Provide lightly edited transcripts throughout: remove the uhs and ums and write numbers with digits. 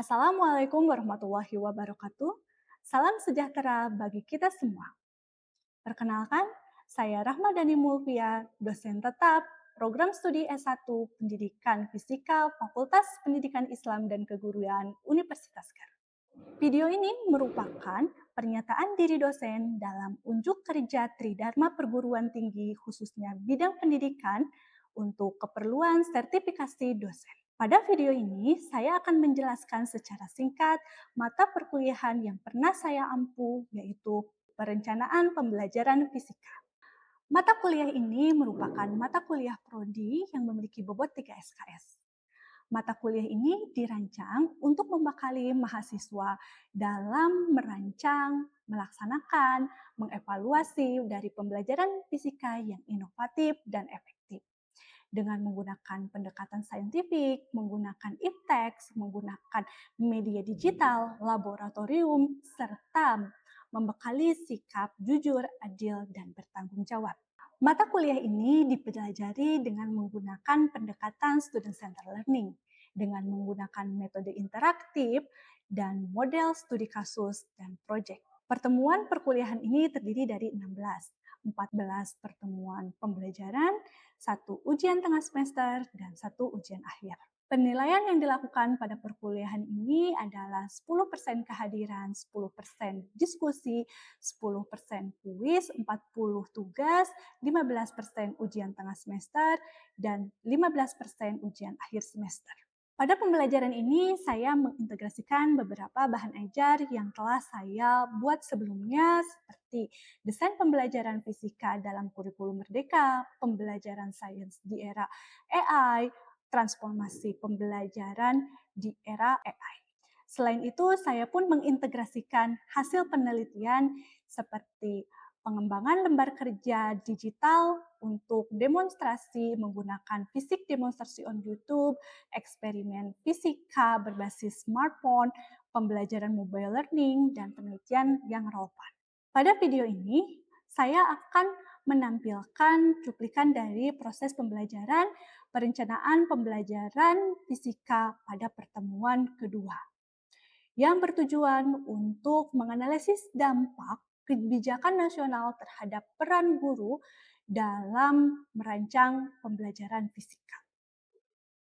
Assalamualaikum warahmatullahi wabarakatuh. Salam sejahtera bagi kita semua. Perkenalkan, saya Rahmadani Mulfia, dosen tetap Program Studi S1 Pendidikan Fisika Fakultas Pendidikan Islam dan Keguruan Universitas Garut. Video ini merupakan pernyataan diri dosen dalam unjuk kerja Tridharma Perguruan Tinggi khususnya bidang pendidikan untuk keperluan sertifikasi dosen. Pada video ini, saya akan menjelaskan secara singkat mata perkuliahan yang pernah saya ampu, yaitu perencanaan pembelajaran fisika. Mata kuliah ini merupakan mata kuliah prodi yang memiliki bobot 3 SKS. Mata kuliah ini dirancang untuk membekali mahasiswa dalam merancang, melaksanakan, mengevaluasi dari pembelajaran fisika yang inovatif dan efektif. Dengan menggunakan pendekatan saintifik, menggunakan ipteks, menggunakan media digital, laboratorium, serta membekali sikap jujur, adil, dan bertanggung jawab. Mata kuliah ini dipelajari dengan menggunakan pendekatan student-centered learning, dengan menggunakan metode interaktif dan model studi kasus dan proyek. Pertemuan perkuliahan ini terdiri dari 14 pertemuan pembelajaran, 1 ujian tengah semester, dan 1 ujian akhir. Penilaian yang dilakukan pada perkuliahan ini adalah 10% kehadiran, 10% diskusi, 10% kuis, 40 tugas, 15% ujian tengah semester, dan 15% ujian akhir semester. Pada pembelajaran ini, saya mengintegrasikan beberapa bahan ajar yang telah saya buat sebelumnya, seperti desain pembelajaran fisika dalam kurikulum merdeka, pembelajaran sains di era AI, transformasi pembelajaran di era AI. Selain itu, saya pun mengintegrasikan hasil penelitian seperti pengembangan lembar kerja digital untuk demonstrasi menggunakan fisik demonstrasi on YouTube, eksperimen fisika berbasis smartphone, pembelajaran mobile learning, dan penelitian yang relevan. Pada video ini, saya akan menampilkan cuplikan dari proses pembelajaran perencanaan pembelajaran fisika pada pertemuan kedua, yang bertujuan untuk menganalisis dampak kebijakan nasional terhadap peran guru dalam merancang pembelajaran fisika.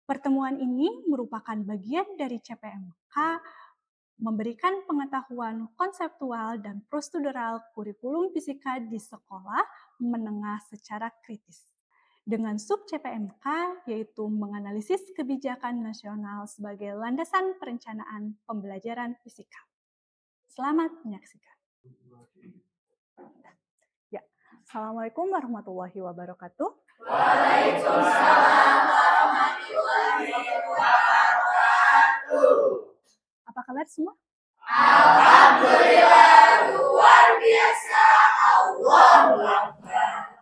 Pertemuan ini merupakan bagian dari CPMK memberikan pengetahuan konseptual dan prosedural kurikulum fisika di sekolah menengah secara kritis. Dengan sub CPMK, yaitu menganalisis kebijakan nasional sebagai landasan perencanaan pembelajaran fisika. Selamat menyaksikan. Ya, Assalamualaikum warahmatullahi wabarakatuh. Waalaikumsalam warahmatullahi wabarakatuh. Apa kabar semua? Alhamdulillah, luar biasa. Allahu Akbar.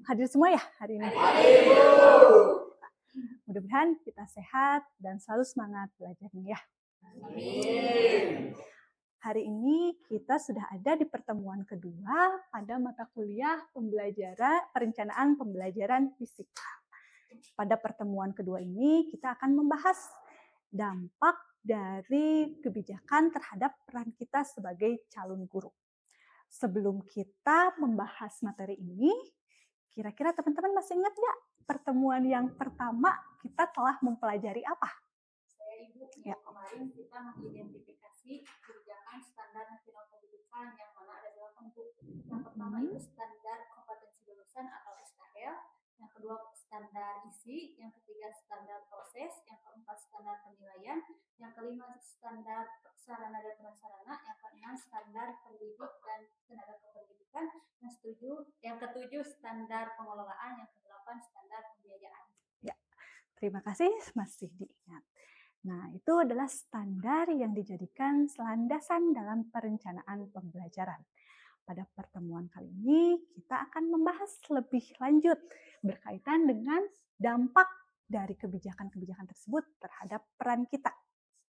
Hadir semua ya hari ini? Hadir. Mudah-mudahan kita sehat dan selalu semangat belajarnya ya. Amin. Hari ini kita sudah ada di pertemuan kedua pada mata kuliah perencanaan pembelajaran fisika. Pada pertemuan kedua ini kita akan membahas dampak dari kebijakan terhadap peran kita sebagai calon guru. Sebelum kita membahas materi ini, kira-kira teman-teman masih ingat nggak pertemuan yang pertama kita telah mempelajari apa? Saya Ibu, yang kemarin kita mengidentifikasi kebijakan standar nasional pendidikan yang mana ada 8 Bu. Yang pertama itu standar kompetensi lulusan atau SKL, yang kedua standar isi, yang ketiga standar proses, yang keempat standar penilaian, yang kelima standar sarana dan prasarana, yang keenam standar pendidik dan tenaga kependidikan, yang ketujuh standar pengelolaan, yang kedelapan standar pembiayaan. Ya, terima kasih masih diingat. Nah, itu adalah standar yang dijadikan landasan dalam perencanaan pembelajaran. Pada pertemuan kali ini, kita akan membahas lebih lanjut berkaitan dengan dampak dari kebijakan-kebijakan tersebut terhadap peran kita.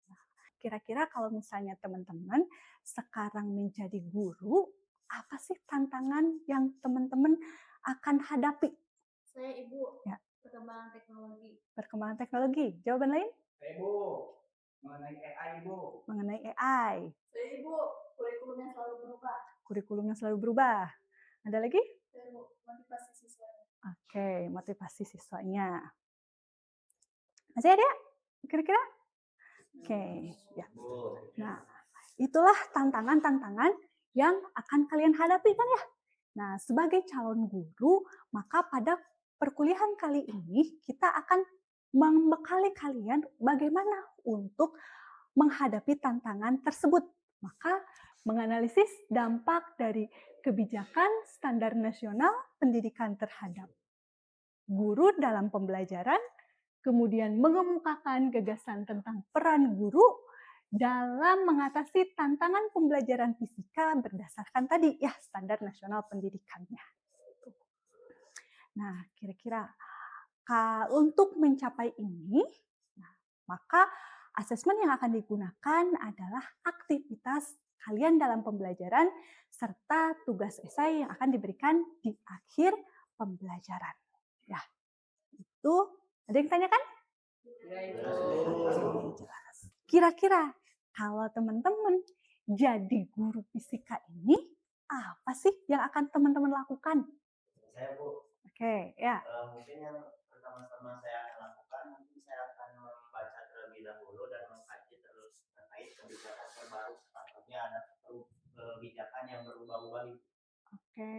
Nah, kira-kira kalau misalnya teman-teman sekarang menjadi guru, apa sih tantangan yang teman-teman akan hadapi? Saya Ibu, Ya. perkembangan teknologi. Perkembangan teknologi. Jawaban lain? Ibu. Mengenai AI, Bu. Mengenai AI. Saya Ibu, kurikulumnya selalu berubah. Kurikulumnya selalu berubah. Ada lagi? Saya Bu, motivasi siswanya. Oke, motivasi siswanya. Masih ada? Kira-kira? Oke, ya. Nah, itulah tantangan-tantangan yang akan kalian hadapi kan ya? Nah, sebagai calon guru, maka pada perkuliahan kali ini kita akan membekali kalian bagaimana untuk menghadapi tantangan tersebut. Maka menganalisis dampak dari kebijakan standar nasional pendidikan terhadap guru dalam pembelajaran, kemudian mengemukakan gagasan tentang peran guru dalam mengatasi tantangan pembelajaran fisika berdasarkan tadi ya standar nasional pendidikannya. Nah, kira-kira untuk mencapai ini, maka asesmen yang akan digunakan adalah aktivitas kalian dalam pembelajaran serta tugas esai yang akan diberikan di akhir pembelajaran. Ya, itu ada yang tanyakan? Jelas. Kira-kira kalau teman-teman jadi guru fisika ini, apa sih yang akan teman-teman lakukan? Saya, Bu. Oke, ya. Mungkin yang pertama-tama saya akan lakukan, mungkin saya akan membaca terlebih dahulu dan mengkaji terus terkait kebijakan terbaru. Takutnya ada kebijakan yang berubah-ubah. Oke.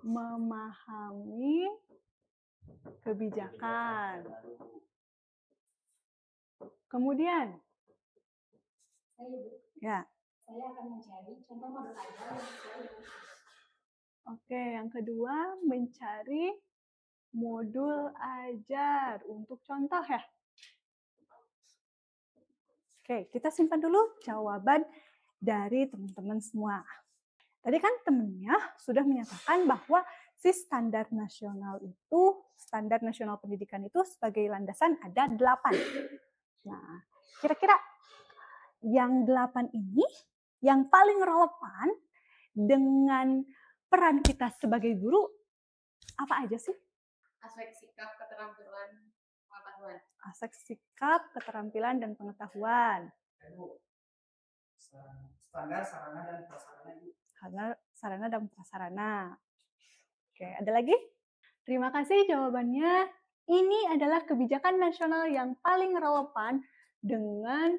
Memahami kebijakan. Kemudian, ya. Saya akan mencari contoh model ajar yang sesuai dengan. Oke, yang kedua mencari modul ajar untuk contoh ya. Oke, kita simpan dulu jawaban dari teman-teman semua. Tadi kan temennya sudah menyatakan bahwa si standar nasional pendidikan itu sebagai landasan ada 8. Nah, kira-kira yang 8 ini yang paling relevan dengan peran kita sebagai guru apa aja sih? Aspek sikap, keterampilan, pengetahuan. Aspek sikap, keterampilan, dan pengetahuan. Standar sarana dan prasarana. Sarana dan prasarana. Oke, ada lagi? Terima kasih jawabannya. Ini adalah kebijakan nasional yang paling relevan dengan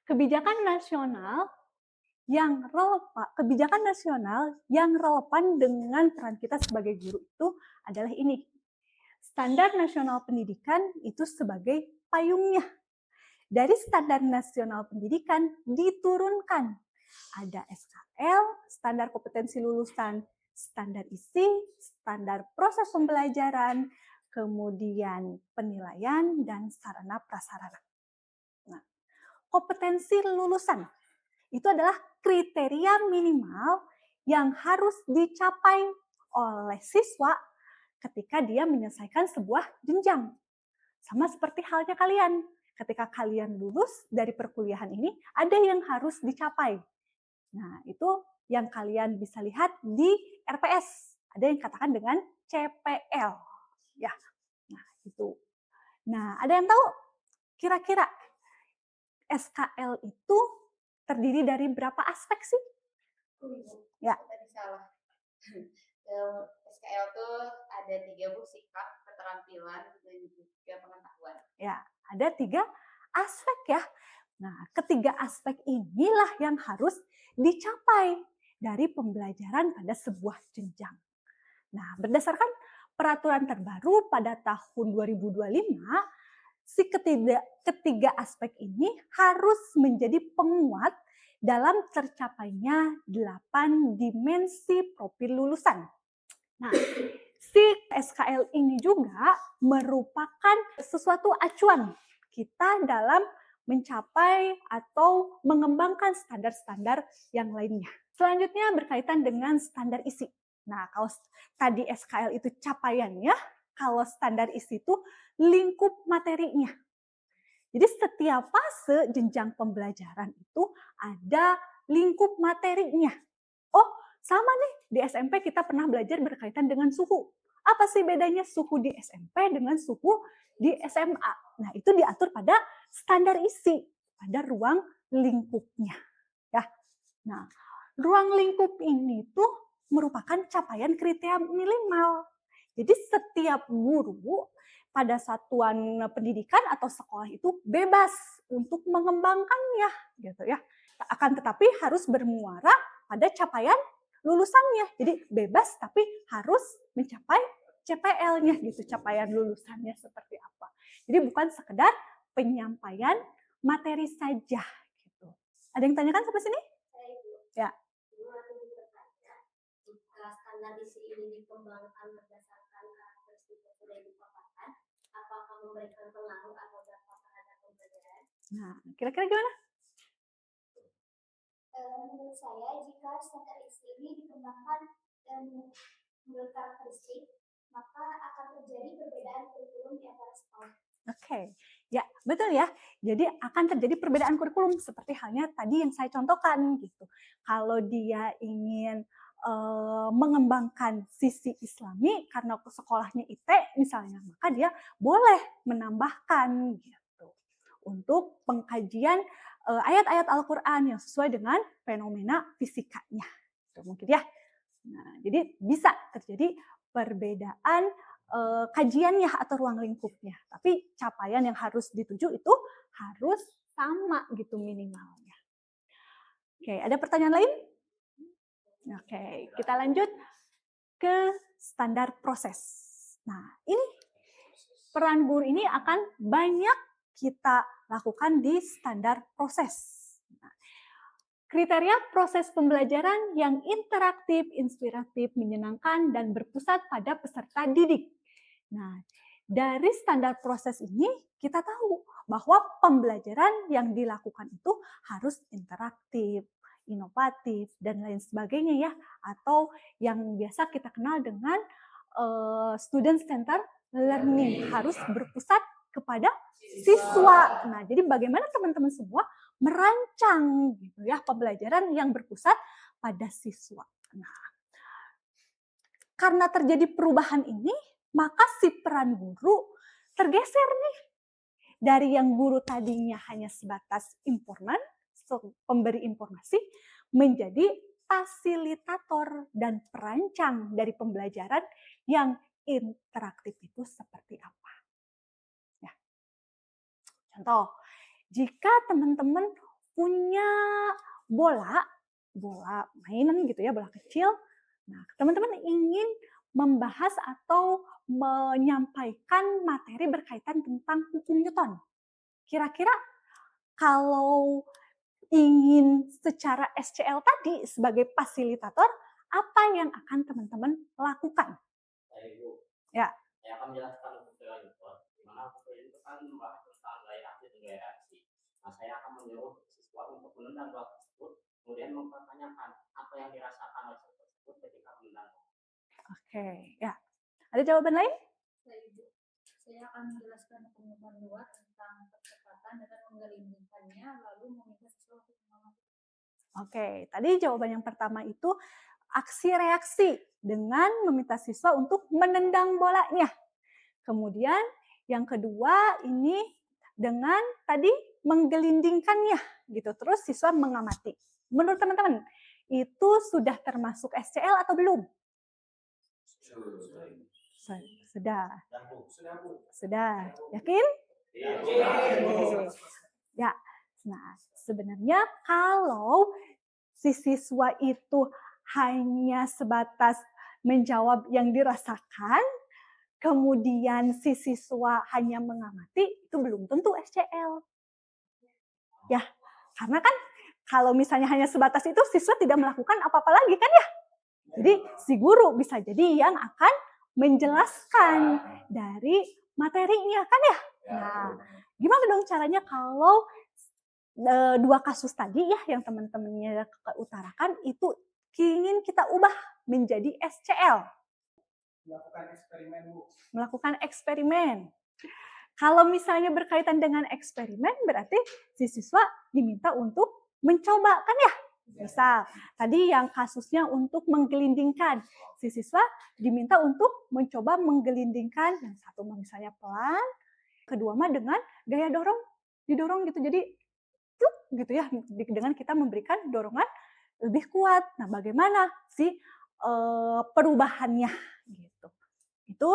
kebijakan nasional yang relevan dengan peran kita sebagai guru itu adalah ini. Standar nasional pendidikan itu sebagai payungnya. Dari standar nasional pendidikan diturunkan. Ada SKL, standar kompetensi lulusan, standar isi, standar proses pembelajaran, kemudian penilaian, dan sarana prasarana. Nah, kompetensi lulusan itu adalah kriteria minimal yang harus dicapai oleh siswa ketika dia menyelesaikan sebuah jenjang. Sama seperti halnya kalian. Ketika kalian lulus dari perkuliahan ini, ada yang harus dicapai. Nah, itu yang kalian bisa lihat di RPS. Ada yang katakan dengan CPL. Ya, nah itu. Nah, ada yang tahu kira-kira SKL itu terdiri dari berapa aspek sih? Ya. Tadi salah. SKL itu ada 3 Bu, sikap, keterampilan, dan juga pengetahuan. Ya, ada 3 aspek ya. Nah, ketiga aspek inilah yang harus dicapai dari pembelajaran pada sebuah jenjang. Nah, berdasarkan peraturan terbaru pada tahun 2025, si ketiga aspek ini harus menjadi penguat dalam tercapainya 8 dimensi profil lulusan. Nah, si SKL ini juga merupakan sesuatu acuan kita dalam mencapai atau mengembangkan standar-standar yang lainnya. Selanjutnya berkaitan dengan standar isi. Nah, kalau tadi SKL itu capaiannya, kalau standar isi itu lingkup materinya. Jadi setiap fase jenjang pembelajaran itu ada lingkup materinya. Oh, sama nih, di SMP kita pernah belajar berkaitan dengan suhu. Apa sih bedanya suhu di SMP dengan suhu di SMA? Nah, itu diatur pada standar isi. pada ruang lingkupnya. Ya. Nah, ruang lingkup ini tuh merupakan capaian kriteria minimal. Jadi setiap guru pada satuan pendidikan atau sekolah itu bebas untuk mengembangkannya, gitu ya. Akan tetapi harus bermuara pada capaian lulusannya. Jadi bebas tapi harus mencapai CPL-nya gitu, capaian lulusannya seperti apa. Jadi bukan sekedar penyampaian materi saja gitu. Ada yang tanyakan sampai sini? Ya. Jika standarisasi ini dikembangkan berdasarkan karakteristik yang sudah dipaparkan, apakah memberikan pengaruh atau dampak terhadap pembelajaran? Nah, kira-kira gimana? Menurut saya, jika standarisasi ini dikembangkan menurut karakteristik, maka akan terjadi perbedaan kurikulum di antara sekolah. Oke, ya betul ya. Jadi akan terjadi perbedaan kurikulum seperti halnya tadi yang saya contohkan gitu. Kalau dia ingin mengembangkan sisi Islami karena sekolahnya IT misalnya, maka dia boleh menambahkan gitu untuk pengkajian ayat-ayat Al-Quran yang sesuai dengan fenomena fisikanya. Itu mungkin ya. Nah, jadi bisa terjadi perbedaan kajiannya atau ruang lingkupnya. Tapi capaian yang harus dituju itu harus sama gitu minimalnya. Oke, ada pertanyaan lain? Oke, kita lanjut ke standar proses. Nah, ini peran guru ini akan banyak kita lakukan di standar proses. Nah, kriteria proses pembelajaran yang interaktif, inspiratif, menyenangkan, dan berpusat pada peserta didik. Nah, dari standar proses ini kita tahu bahwa pembelajaran yang dilakukan itu harus interaktif, inovatif, dan lain sebagainya ya. Atau yang biasa kita kenal dengan student center learning, harus berpusat kepada siswa. Nah, jadi bagaimana teman-teman semua merancang gitu ya pembelajaran yang berpusat pada siswa. Nah, karena terjadi perubahan ini, maka si peran guru tergeser nih. Dari yang guru tadinya hanya sebatas informan, pemberi informasi, menjadi fasilitator dan perancang dari pembelajaran yang interaktif itu seperti apa. Ya. Contoh, jika teman-teman punya bola mainan gitu ya, bola kecil, nah teman-teman ingin membahas atau menyampaikan materi berkaitan tentang hukum Newton. Kira-kira kalau ingin secara SCL tadi sebagai fasilitator, apa yang akan teman-teman lakukan? Ya. Saya akan menjelaskan hukum Newton, di mana hukum itu kan membahas tentang gaya aktif dan gaya reaksi. Nah, saya akan menyuruh siswa untuk menendang bola tersebut, kemudian mempertanyakan apa yang dirasakan oleh siswa tersebut ketika menendang. Oke, ya. Ada jawaban lain? Saya akan menjelaskan pengumuman luar tentang percepatan dengan menggelindingkannya, lalu meminta siswa untuk mengamati. Oke, tadi jawaban yang pertama itu aksi reaksi dengan meminta siswa untuk menendang bolanya. Kemudian yang kedua ini dengan tadi menggelindingkannya gitu. Terus siswa mengamati. Menurut teman-teman, itu sudah termasuk SCL atau belum? Sudah. Yakin? Ya. Nah, sebenarnya kalau si siswa itu hanya sebatas menjawab yang dirasakan, kemudian si siswa hanya mengamati, itu belum tentu SCL. Ya, karena kan kalau misalnya hanya sebatas itu, siswa tidak melakukan apa-apa lagi kan ya? Jadi si guru bisa jadi yang akan menjelaskan dari materinya kan ya? Nah, gimana dong caranya kalau dua kasus tadi ya yang teman-temannya utarakan itu ingin kita ubah menjadi SCL? Melakukan eksperimen. Kalau misalnya berkaitan dengan eksperimen, berarti si siswa diminta untuk mencoba kan ya? Misal, tadi yang kasusnya untuk menggelindingkan. Si siswa diminta untuk mencoba menggelindingkan, yang satu misalnya pelan, kedua mah dengan gaya didorong gitu. Jadi gitu ya, dengan kita memberikan dorongan lebih kuat. Nah, bagaimana sih perubahannya gitu. Itu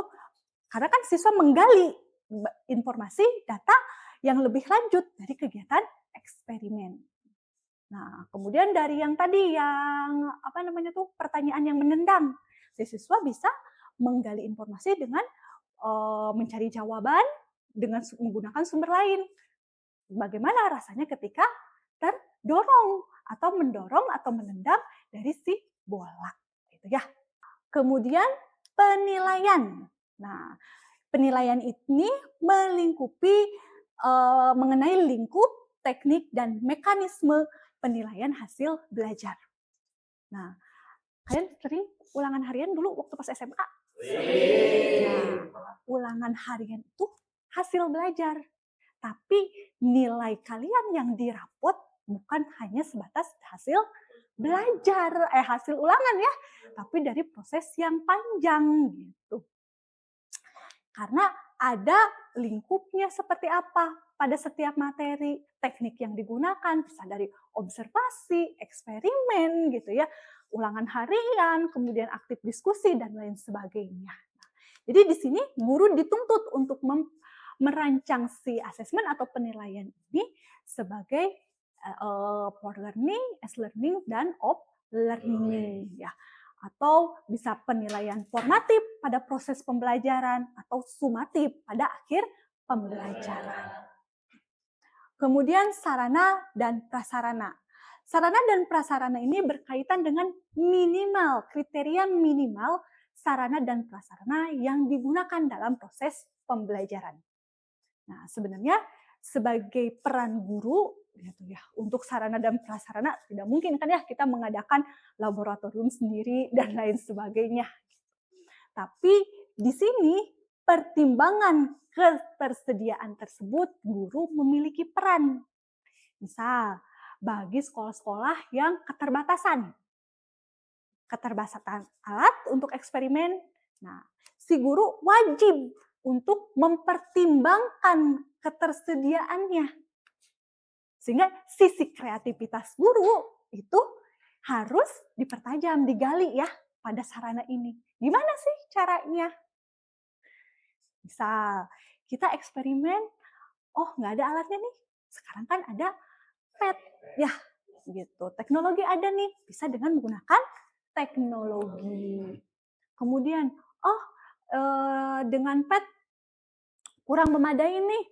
karena kan siswa menggali informasi, data yang lebih lanjut dari kegiatan eksperimen. Nah, kemudian dari yang tadi yang pertanyaan yang menendang, si siswa bisa menggali informasi dengan mencari jawaban dengan menggunakan sumber lain. Bagaimana rasanya ketika terdorong atau mendorong atau menendang dari si bola, gitu ya. Kemudian penilaian. Nah, penilaian ini melingkupi mengenai lingkup teknik dan mekanisme penilaian hasil belajar. Nah, kalian sering ulangan harian dulu waktu pas SMA? Nah, ulangan harian itu hasil belajar. Tapi nilai kalian yang dirapot bukan hanya sebatas hasil belajar, hasil ulangan ya, tapi dari proses yang panjang gitu. Karena ada lingkupnya seperti apa pada setiap materi, teknik yang digunakan, bisa dari observasi, eksperimen gitu ya, ulangan harian, kemudian aktif diskusi dan lain sebagainya. Jadi di sini guru dituntut untuk merancang si asesmen atau penilaian ini sebagai for learning, as learning, dan of learning ya. Atau bisa penilaian formatif pada proses pembelajaran atau sumatif pada akhir pembelajaran. Kemudian sarana dan prasarana. Sarana dan prasarana ini berkaitan dengan minimal, kriteria minimal sarana dan prasarana yang digunakan dalam proses pembelajaran. Nah, sebenarnya sebagai peran guru gitu ya, untuk sarana dan prasarana tidak mungkin kan ya kita mengadakan laboratorium sendiri dan lain sebagainya. Tapi di sini pertimbangan ketersediaan tersebut guru memiliki peran. Misal bagi sekolah-sekolah yang keterbatasan alat untuk eksperimen, nah si guru wajib untuk mempertimbangkan ketersediaannya. Sehingga sisi kreativitas guru itu harus dipertajam, digali ya pada sarana ini. Gimana sih caranya? Misal kita eksperimen, oh nggak ada alatnya nih. Sekarang kan ada PET, ya gitu. Teknologi ada nih, bisa dengan menggunakan teknologi. Kemudian, dengan PET kurang memadai nih,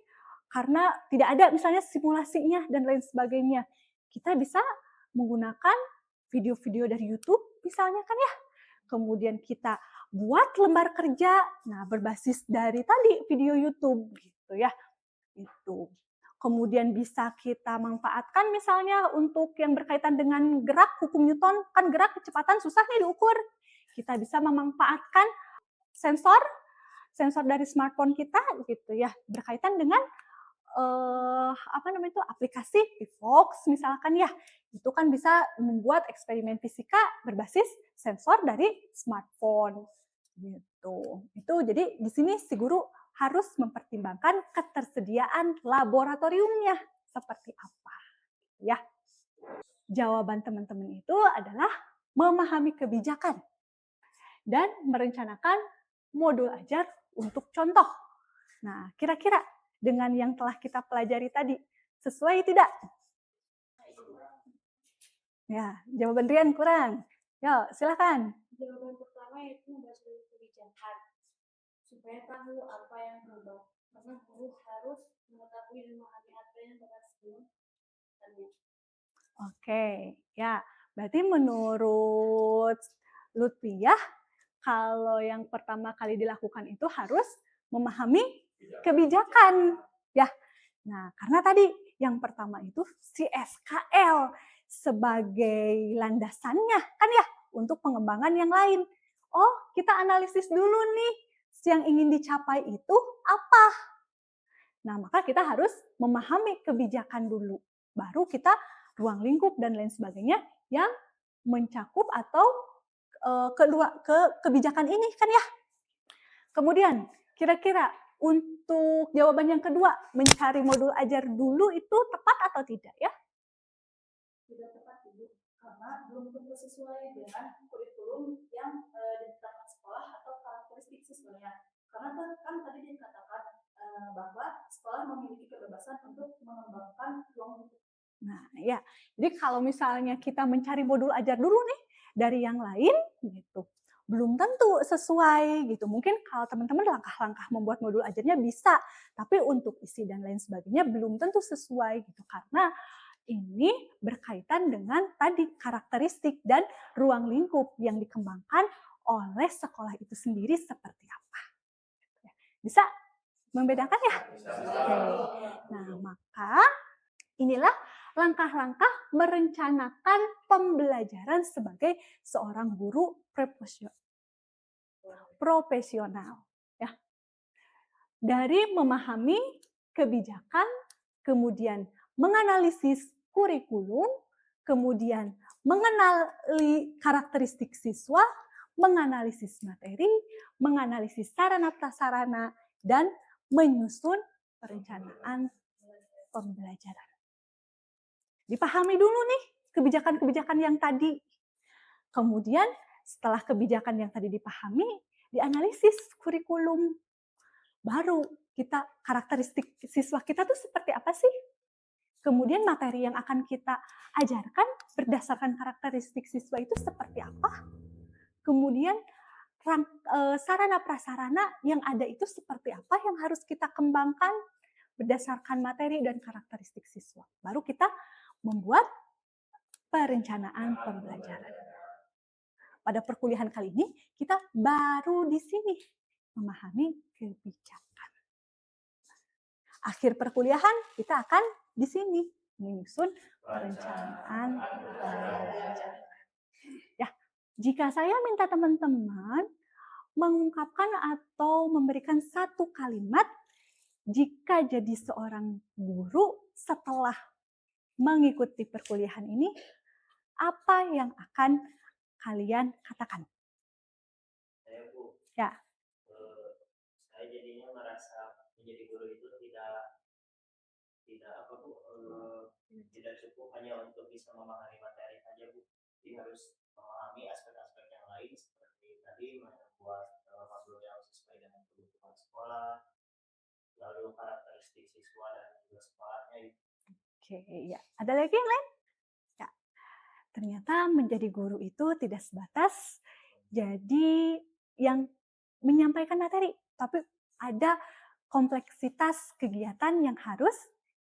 karena tidak ada misalnya simulasinya dan lain sebagainya. Kita bisa menggunakan video-video dari YouTube misalnya kan ya. Kemudian kita buat lembar kerja, nah berbasis dari tadi video YouTube gitu ya. Itu. Kemudian bisa kita manfaatkan misalnya untuk yang berkaitan dengan gerak hukum Newton, kan gerak kecepatan susah nih diukur. Kita bisa memanfaatkan sensor dari smartphone kita gitu ya, berkaitan dengan aplikasi Vivox misalkan ya. Itu kan bisa membuat eksperimen fisika berbasis sensor dari smartphone gitu. Itu jadi di sini si guru harus mempertimbangkan ketersediaan laboratoriumnya seperti apa ya. Jawaban teman-teman itu adalah memahami kebijakan dan merencanakan modul ajar untuk contoh. Nah, kira-kira dengan yang telah kita pelajari tadi sesuai tidak? Ya, jawaban Rian kurang. Yuk, silakan. Jawaban pertama yaitu membahas kebijakan supaya tahu apa yang berubah. Karena guru harus mengetahui dan memahami aturan yang berlaku sebelum tanya. Oke, ya. Berarti menurut Lutfiah, kalau yang pertama kali dilakukan itu harus memahami kebijakan. Ya. Nah, karena tadi yang pertama itu si SKL sebagai landasannya kan ya untuk pengembangan yang lain. Oh, kita analisis dulu nih yang ingin dicapai itu apa. Nah, maka kita harus memahami kebijakan dulu. Baru kita ruang lingkup dan lain sebagainya yang mencakup atau ke kebijakan ini kan ya. Kemudian kira-kira untuk jawaban yang kedua, mencari modul ajar dulu itu tepat atau tidak ya? Tidak tepat Ibu, karena belum tentu sesuai dengan kurikulum yang ditetapkan sekolah atau karakteristik siswanya. Karena kan tadi dikatakan bahwa sekolah memiliki kebebasan untuk mengembangkan ruang lingkup. Nah, ya. Jadi kalau misalnya kita mencari modul ajar dulu nih dari yang lain gitu, belum tentu sesuai gitu. Mungkin kalau teman-teman langkah-langkah membuat modul ajarnya bisa, tapi untuk isi dan lain sebagainya belum tentu sesuai gitu karena ini berkaitan dengan tadi karakteristik dan ruang lingkup yang dikembangkan oleh sekolah itu sendiri seperti apa. Bisa membedakan ya? Oke. Nah, maka inilah langkah-langkah merencanakan pembelajaran sebagai seorang guru profesional. Ya. Dari memahami kebijakan, kemudian menganalisis kurikulum, kemudian mengenali karakteristik siswa, menganalisis materi, menganalisis sarana prasarana, dan menyusun perencanaan pembelajaran. Dipahami dulu nih kebijakan-kebijakan yang tadi. Kemudian setelah kebijakan yang tadi dipahami, dianalisis kurikulum. Baru kita karakteristik siswa kita tuh seperti apa sih? Kemudian materi yang akan kita ajarkan berdasarkan karakteristik siswa itu seperti apa? Kemudian sarana prasarana yang ada itu seperti apa yang harus kita kembangkan berdasarkan materi dan karakteristik siswa. Baru kita membuat perencanaan pembelajaran. Pada perkuliahan kali ini kita baru di sini memahami kebijakan. Akhir perkuliahan kita akan di sini menyusun perencanaan pembelajaran. Ya, jika saya minta teman-teman mengungkapkan atau memberikan satu kalimat jika jadi seorang guru setelah mengikuti perkuliahan ini, apa yang akan kalian katakan? Saya Bu, Ya. saya jadinya merasa menjadi guru itu tidak apa Bu, tidak cukup hanya untuk bisa memahami materi saja Bu, jadi harus memahami aspek-aspek yang lain seperti tadi membuat modul yang sesuai dengan kebutuhan sekolah, lalu karakteristik siswa dan juga sekolahnya. Oke, ya. Ada lagi yang lain? Ya. Ternyata menjadi guru itu tidak sebatas jadi yang menyampaikan materi, tapi ada kompleksitas kegiatan yang harus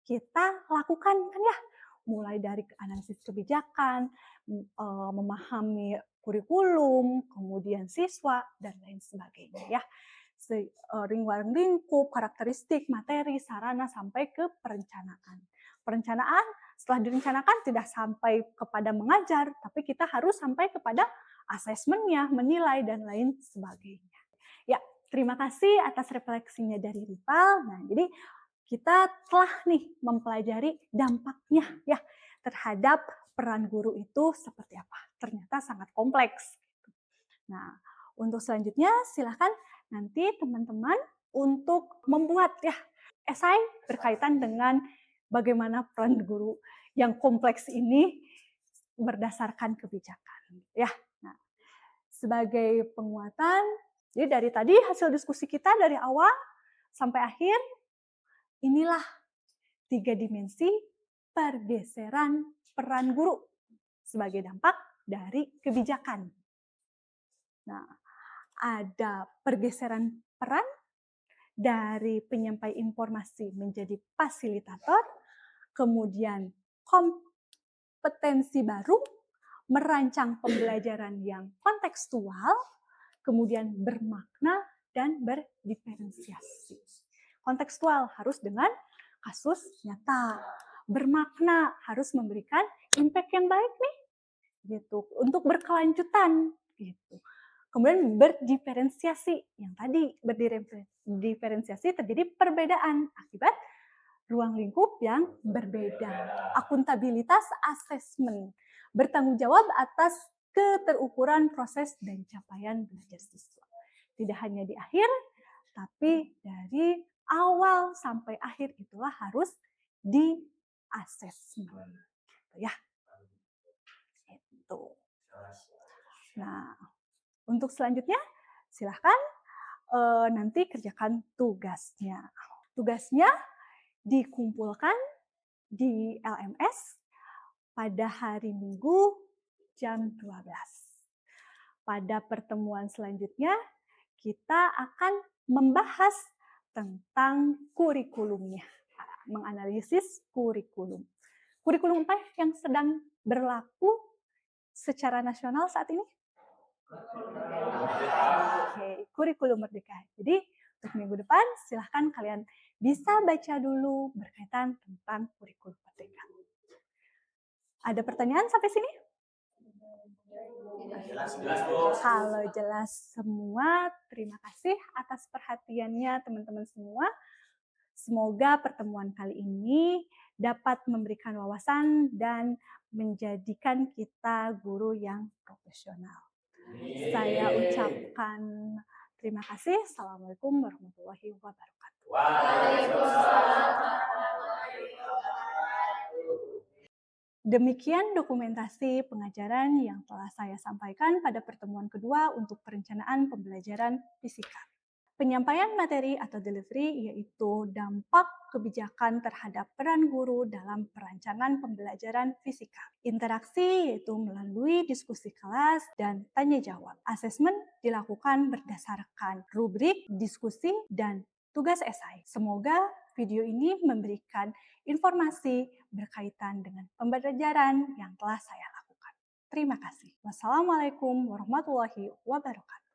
kita lakukan kan ya. Mulai dari analisis kebijakan, memahami kurikulum, kemudian siswa dan lain sebagainya ya. Ruang lingkup, karakteristik, materi, sarana sampai ke perencanaan. Perencanaan setelah direncanakan tidak sampai kepada mengajar, tapi kita harus sampai kepada asesmennya, menilai dan lain sebagainya. Ya, terima kasih atas refleksinya dari Rival. Nah, jadi kita telah nih mempelajari dampaknya ya terhadap peran guru itu seperti apa. Ternyata sangat kompleks. Nah, untuk selanjutnya silahkan nanti teman-teman untuk membuat ya esai berkaitan dengan bagaimana peran guru yang kompleks ini berdasarkan kebijakan. Ya, nah, sebagai penguatan, jadi dari tadi hasil diskusi kita dari awal sampai akhir, inilah 3 dimensi pergeseran peran guru sebagai dampak dari kebijakan. Nah, ada pergeseran peran dari penyampai informasi menjadi fasilitator, kemudian kompetensi baru, merancang pembelajaran yang kontekstual, kemudian bermakna dan berdiferensiasi. Kontekstual harus dengan kasus nyata, bermakna harus memberikan impact yang baik nih, gitu, untuk berkelanjutan, gitu. Kemudian berdiferensiasi, yang tadi berdiferensiasi terjadi perbedaan akibat ruang lingkup yang berbeda. Akuntabilitas asesmen, bertanggung jawab atas keterukuran proses dan capaian belajar siswa. Tidak hanya di akhir, tapi dari awal sampai akhir itulah harus di asesmen. Ya. Nah, untuk selanjutnya silahkan nanti kerjakan tugasnya. Tugasnya dikumpulkan di LMS pada hari Minggu jam 12. Pada pertemuan selanjutnya, kita akan membahas tentang kurikulumnya, menganalisis kurikulum. Kurikulum apa yang sedang berlaku secara nasional saat ini? Oke, kurikulum merdeka. Jadi untuk minggu depan silahkan kalian bisa baca dulu berkaitan tentang kurikulum merdeka. Ada pertanyaan sampai sini? Jelas, Bu. Kalau jelas semua, terima kasih atas perhatiannya teman-teman semua. Semoga pertemuan kali ini dapat memberikan wawasan dan menjadikan kita guru yang profesional. Saya ucapkan terima kasih. Assalamualaikum warahmatullahi wabarakatuh. Waalaikumsalam. Demikian dokumentasi pengajaran yang telah saya sampaikan pada pertemuan kedua untuk perencanaan pembelajaran fisika. Penyampaian materi atau delivery yaitu dampak kebijakan terhadap peran guru dalam perancangan pembelajaran fisika. Interaksi yaitu melalui diskusi kelas dan tanya jawab. Asesmen dilakukan berdasarkan rubrik, diskusi, dan tugas esai. Semoga video ini memberikan informasi berkaitan dengan pembelajaran yang telah saya lakukan. Terima kasih. Wassalamualaikum warahmatullahi wabarakatuh.